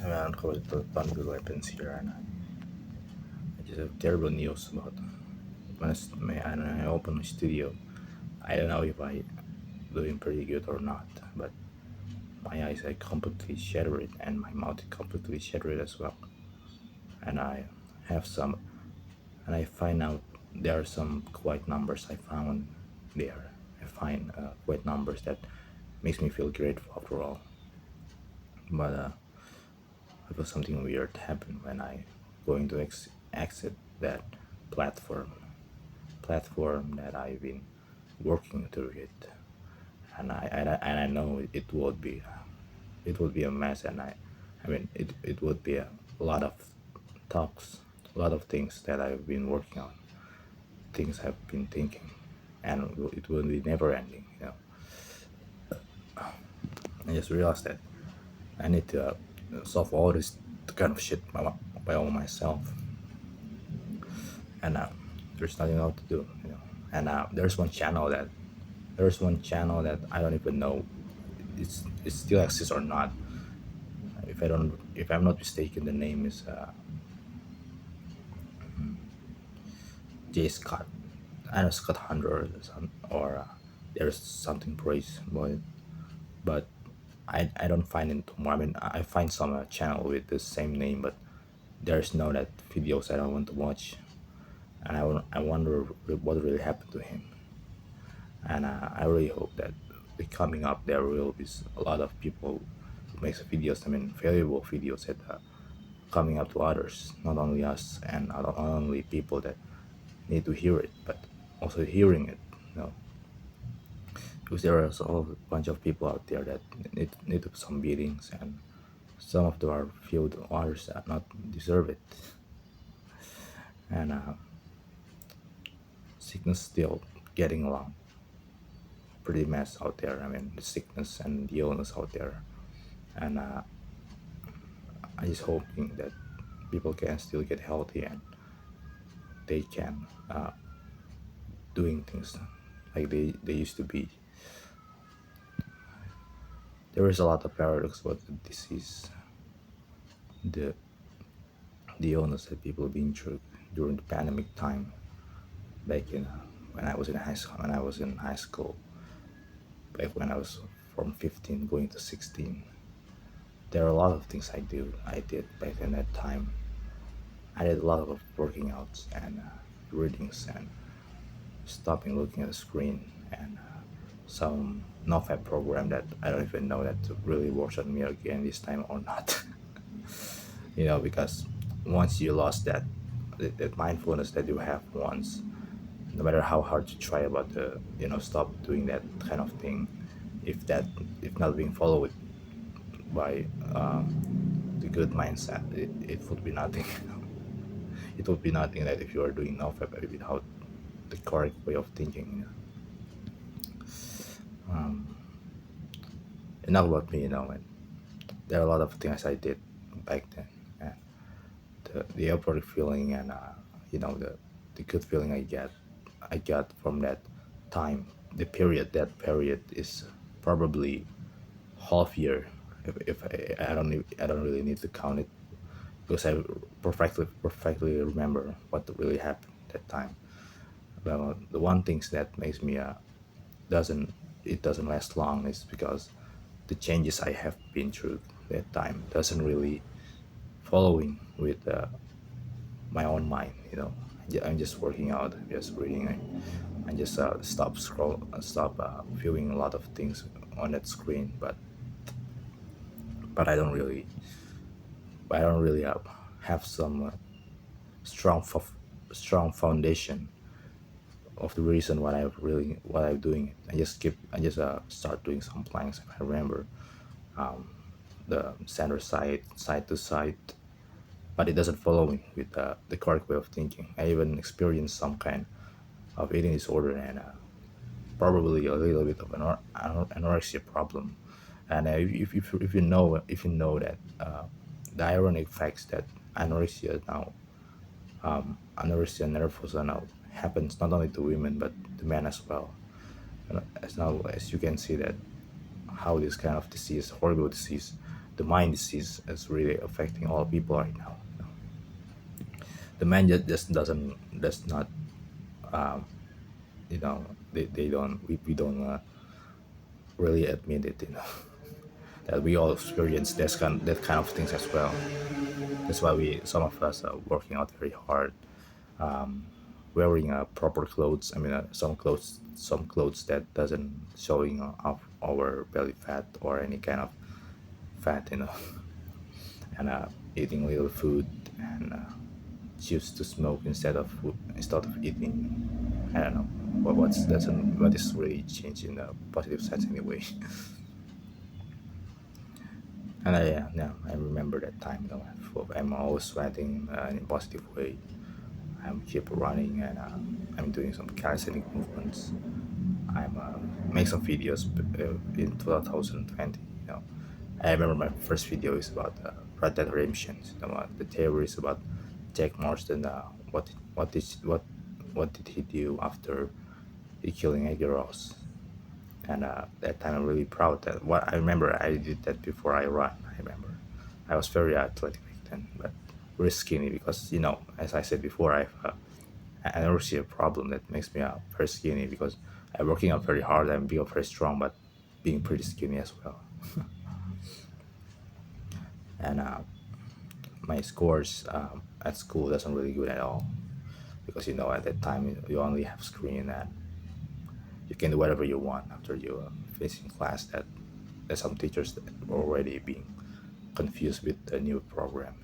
Around the Thunderbolt weapons here, and I just have terrible news about and I open my studio. I don't know if I doing pretty good or not, but my eyes are completely shattered and my mouth is completely shattered as well. And I have some, and I find out there are some quite numbers I found there. I find quite numbers that makes me feel grateful after all. But it was something weird happened when I going to exit that platform that I've been working through it, and I know it would be a mess, and I mean it would be a lot of talks, a lot of things that I've been working on, things I've been thinking, and it will be never ending. I just realized that I need to solve all this kind of shit by all myself, and there's nothing else to do. And there's one channel that I don't even know it still exists or not. If I'm not mistaken, the name is J Scott. I know Scott Hunter or there's something praise about it, but I don't find it more. I mean, I find some channel with the same name, but there's no that videos I don't want to watch, and I wonder what really happened to him. And I really hope that coming up there will be a lot of people who makes videos. I mean, valuable videos that coming up to others, not only us and not only people that need to hear it, but also hearing it. You know, because there are also a bunch of people out there that need some beatings, and some of them are filled, others that not deserve it, and sickness still getting along pretty mess out there. I mean, the sickness and the illness out there, and I just hoping that people can still get healthy and they can doing things like they used to be. There is a lot of paradox about the disease, the the illness that people have been through during the pandemic time back in when I was in high school. When I was in high school, back when I was from 15 going to 16, there are a lot of things I did back in that time. I did a lot of working outs and readings and stopping looking at the screen and some NoFap program that I don't even know that really works on me again this time or not. Because once you lost that mindfulness that you have once, no matter how hard you try about the stop doing that kind of thing, if that if not being followed by the good mindset, it would be nothing. It would be nothing that if you are doing NoFap without the correct way of thinking. Enough about me, and there are a lot of things I did back then, and the euphoric feeling and the good feeling I got from that time, that period is probably half year. If I don't really need to count it because I perfectly remember what really happened that time. Well, the one things that makes me doesn't doesn't last long is because the changes I have been through that time doesn't really following with my own mind. I'm just working out, just reading, and just stop viewing a lot of things on that screen. But I don't really have some strong strong foundation of the reason what I'm doing. I just start doing some planks. I remember the center side to side, but it doesn't follow me with the correct way of thinking. I even experienced some kind of eating disorder and probably a little bit of an anorexia problem. And if you know that the ironic facts that anorexia now anorexia nervosa now happens not only to women but to men as well. As you can see that how this kind of disease, horrible disease, the mind disease is really affecting all people right now. The man just does not, they don't, we don't really admit it, that we all experience that kind of things as well. That's why some of us are working out very hard, wearing proper clothes. I mean, some clothes that doesn't showing off our belly fat or any kind of fat, and eating little food, and choose to smoke instead of eating. I don't know what is really changing the positive sense anyway. And I remember that time. I'm always sweating in a positive way. I'm keep running, and I'm doing some calisthenic movements. I'm make some videos in 2020. I remember my first video is about Red Dead Redemption. The theory is about Jack Marsden. What did he do after he killing Edgar Ross? And that time I'm really proud that what I remember I did that before I run. I remember I was very athletic back then, but very skinny because as I said before, I have an anorexia problem that makes me very skinny because I'm working out very hard and being very strong, but being pretty skinny as well. And my scores at school doesn't really good at all because at that time you only have screen and you can do whatever you want after you finish in class. That there's some teachers that were already being confused with the new program.